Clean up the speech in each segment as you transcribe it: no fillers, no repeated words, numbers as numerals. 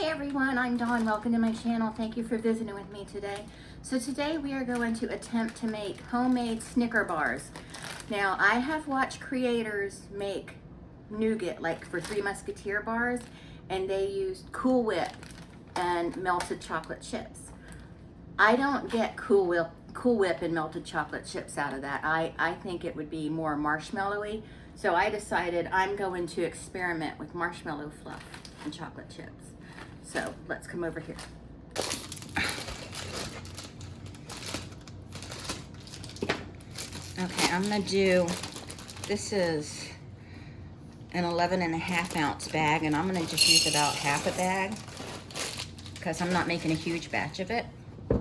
Hi everyone, I'm Dawn. Welcome to my channel. Thank you for visiting with me today. So today we are going to attempt to make homemade Snicker bars. Now I have watched creators make nougat, like for Three Musketeer bars, and they used Cool Whip and melted chocolate chips. I don't get Cool Whip and melted chocolate chips out of that. I think it would be more marshmallowy. So I decided I'm going to experiment with marshmallow fluff and chocolate chips. So let's come over here. Okay, I'm gonna do, this is an 11.5 ounce bag, and I'm gonna just use about half a bag because I'm not making a huge batch of it.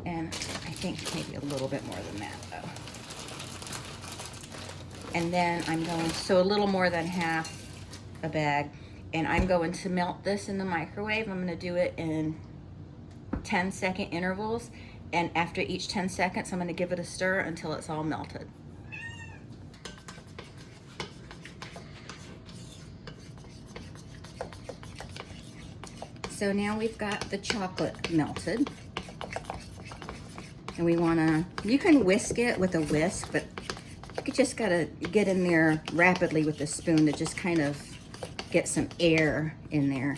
And I think maybe a little bit more than that though. And then I'm going, so a little more than half a bag. And I'm going to melt this in the microwave. I'm gonna do it in 10-second intervals. And after each 10 seconds, I'm gonna give it a stir until it's all melted. So now we've got the chocolate melted. And we wanna, you can whisk it with a whisk, but you just gotta get in there rapidly with a spoon to just kind of get some air in there.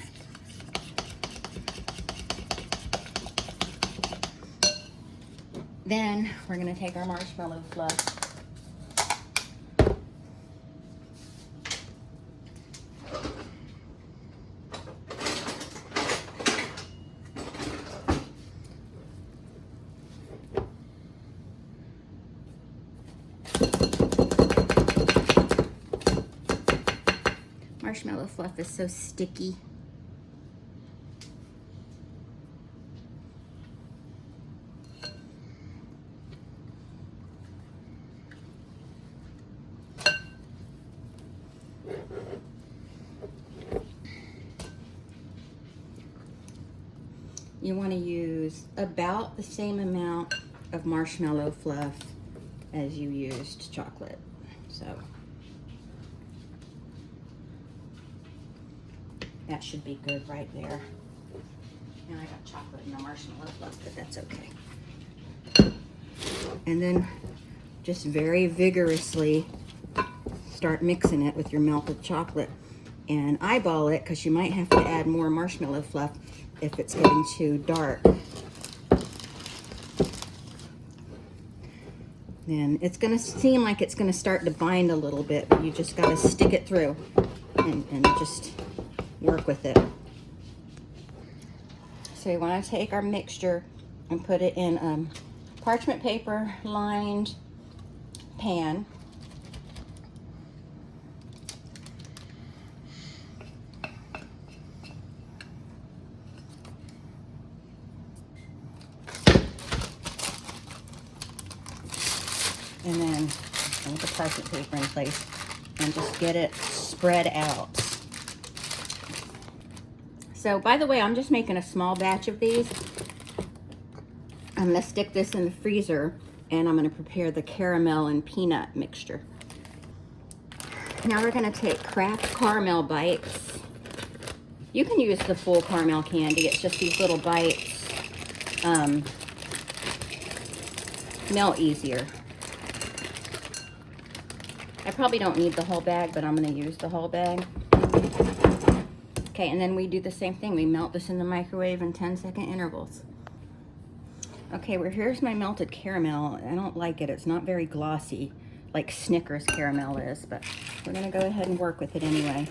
Then we're gonna take our marshmallow fluff. Marshmallow fluff is so sticky. You want to use about the same amount of marshmallow fluff as you used chocolate. So that should be good right there. And I got chocolate in the marshmallow fluff, but that's okay. And then just very vigorously start mixing it with your melted chocolate. And eyeball it, because you might have to add more marshmallow fluff if it's getting too dark. Then it's gonna seem like it's gonna start to bind a little bit, but you just gotta stick it through and just work with it. So we want to take our mixture and put it in a parchment paper lined pan. And then put the parchment paper in place and just get it spread out. So, by the way, I'm just making a small batch of these. I'm gonna stick this in the freezer, and I'm gonna prepare the caramel and peanut mixture. Now we're gonna take Kraft caramel bites. You can use the full caramel candy. It's just these little bites melt easier. I probably don't need the whole bag, but I'm gonna use the whole bag. Okay, and then we do the same thing. We melt this in the microwave in 10-second intervals. Okay, well, here's my melted caramel. I don't like it. It's not very glossy like Snickers caramel is, but we're gonna go ahead and work with it anyway.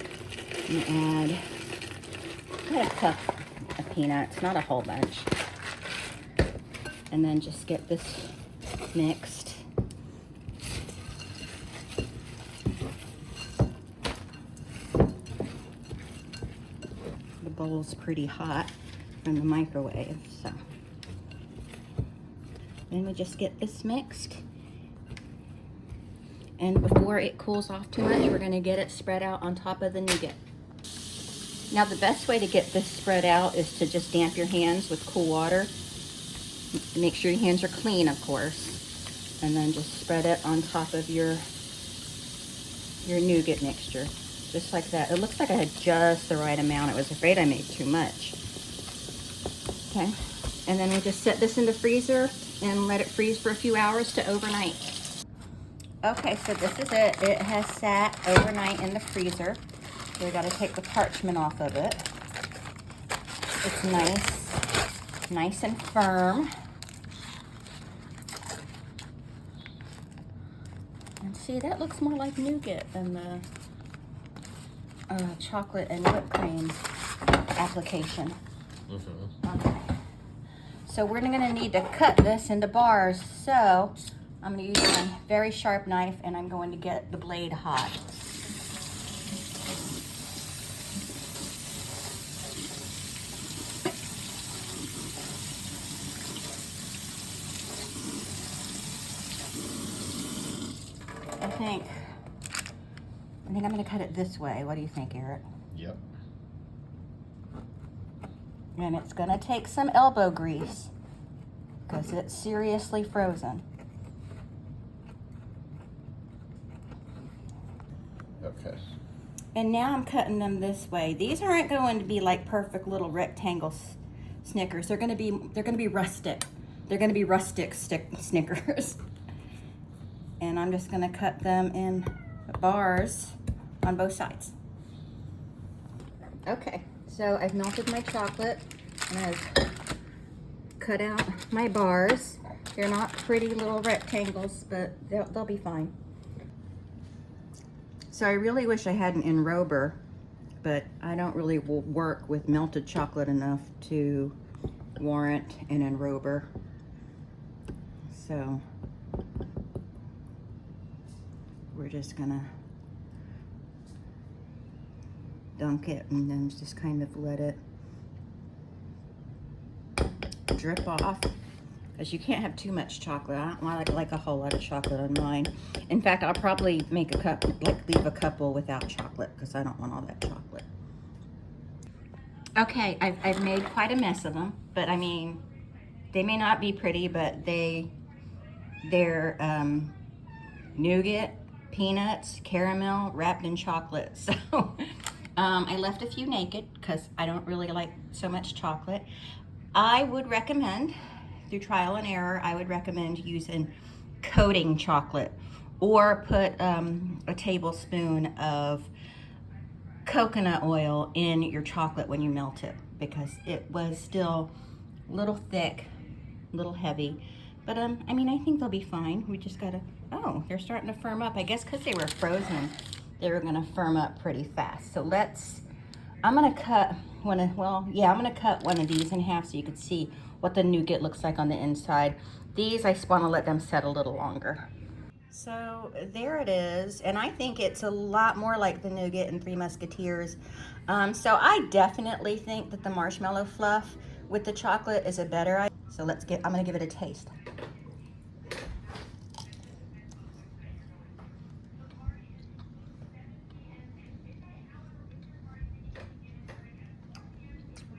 And add a cup of peanuts, not a whole bunch. And then just get this mixed. Bowl's pretty hot from the microwave, so then we just get this mixed, and before it cools off too much, we're going to get it spread out on top of the nougat. Now the best way to get this spread out is to just damp your hands with cool water. Make sure your hands are clean, of course, and then just spread it on top of your nougat mixture. Just like that. It looks like I had just the right amount. I was afraid I made too much. Okay, and then we just set this in the freezer and let it freeze for a few hours to overnight. Okay, so this is it. It has sat overnight in the freezer. So we got to take the parchment off of it. It's nice and firm. And see, that looks more like nougat than the chocolate and whipped cream application. Okay. So we're gonna need to cut this into bars. So I'm gonna use my very sharp knife and I'm going to get the blade hot. I think I'm gonna cut it this way. What do you think, Eric? Yep. And it's gonna take some elbow grease because it's seriously frozen. Okay. And now I'm cutting them this way. These aren't going to be like perfect little rectangle Snickers. They're gonna be rustic. They're gonna be rustic Snickers. And I'm just gonna cut them in bars on both sides. Okay, so I've melted my chocolate and I've cut out my bars. They're not pretty little rectangles, but they'll be fine. So I really wish I had an enrober, but I don't really work with melted chocolate enough to warrant an enrober. So we're just gonna dunk it and then just kind of let it drip off, because you can't have too much chocolate. I don't like a whole lot of chocolate on mine. In fact, I'll probably make a cup, leave a couple without chocolate because I don't want all that chocolate. Okay, I've made quite a mess of them, but I mean, they may not be pretty, but they're nougat, peanuts, caramel, wrapped in chocolate. So I left a few naked because I don't really like so much chocolate. I would recommend, through trial and error, I would recommend using coating chocolate, or put a tablespoon of coconut oil in your chocolate when you melt it, because it was still a little thick, a little heavy. But I mean, I think they'll be fine. We just gotta, oh, they're starting to firm up. I guess because they were frozen, they were gonna firm up pretty fast. So I'm gonna cut I'm gonna cut one of these in half so you can see what the nougat looks like on the inside. These, I just wanna let them set a little longer. So there it is, and I think it's a lot more like the nougat in Three Musketeers. So I definitely think that the marshmallow fluff with the chocolate is a better idea. So I'm gonna give it a taste.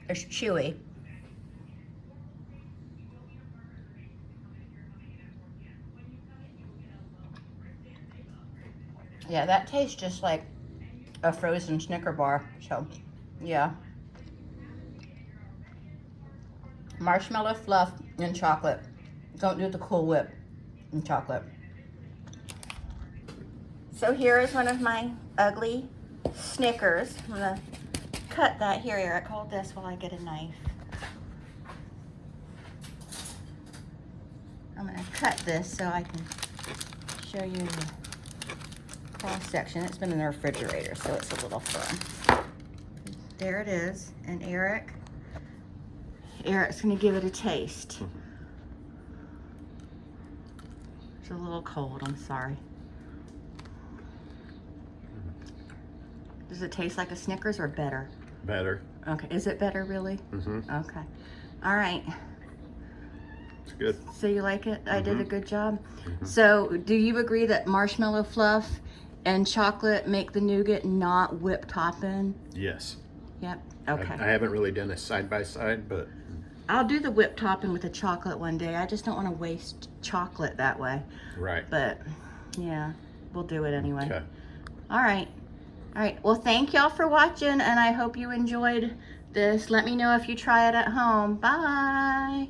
It's chewy. Yeah, that tastes just like a frozen Snicker bar. So, yeah. Marshmallow fluff and chocolate. Don't do the Cool Whip and chocolate. So here is one of my ugly Snickers. I'm gonna cut that. Here, Eric, hold this while I get a knife. I'm gonna cut this so I can show you the cross section. It's been in the refrigerator, so it's a little firm. There it is. And Eric's gonna give it a taste. It's a little cold, I'm sorry. Does it taste like a Snickers or better? Better. Okay, is it better really? Mm-hmm. Okay. All right. It's good. So you like it? I did a good job? Mm-hmm. So do you agree that marshmallow fluff and chocolate make the nougat not whipped topping? Yes. Yep, okay. I haven't really done a side-by-side, but... I'll do the whipped topping with the chocolate one day. I just don't want to waste chocolate that way. Right. But, yeah, we'll do it anyway. Okay. All right. All right. Well, thank y'all for watching, and I hope you enjoyed this. Let me know if you try it at home. Bye.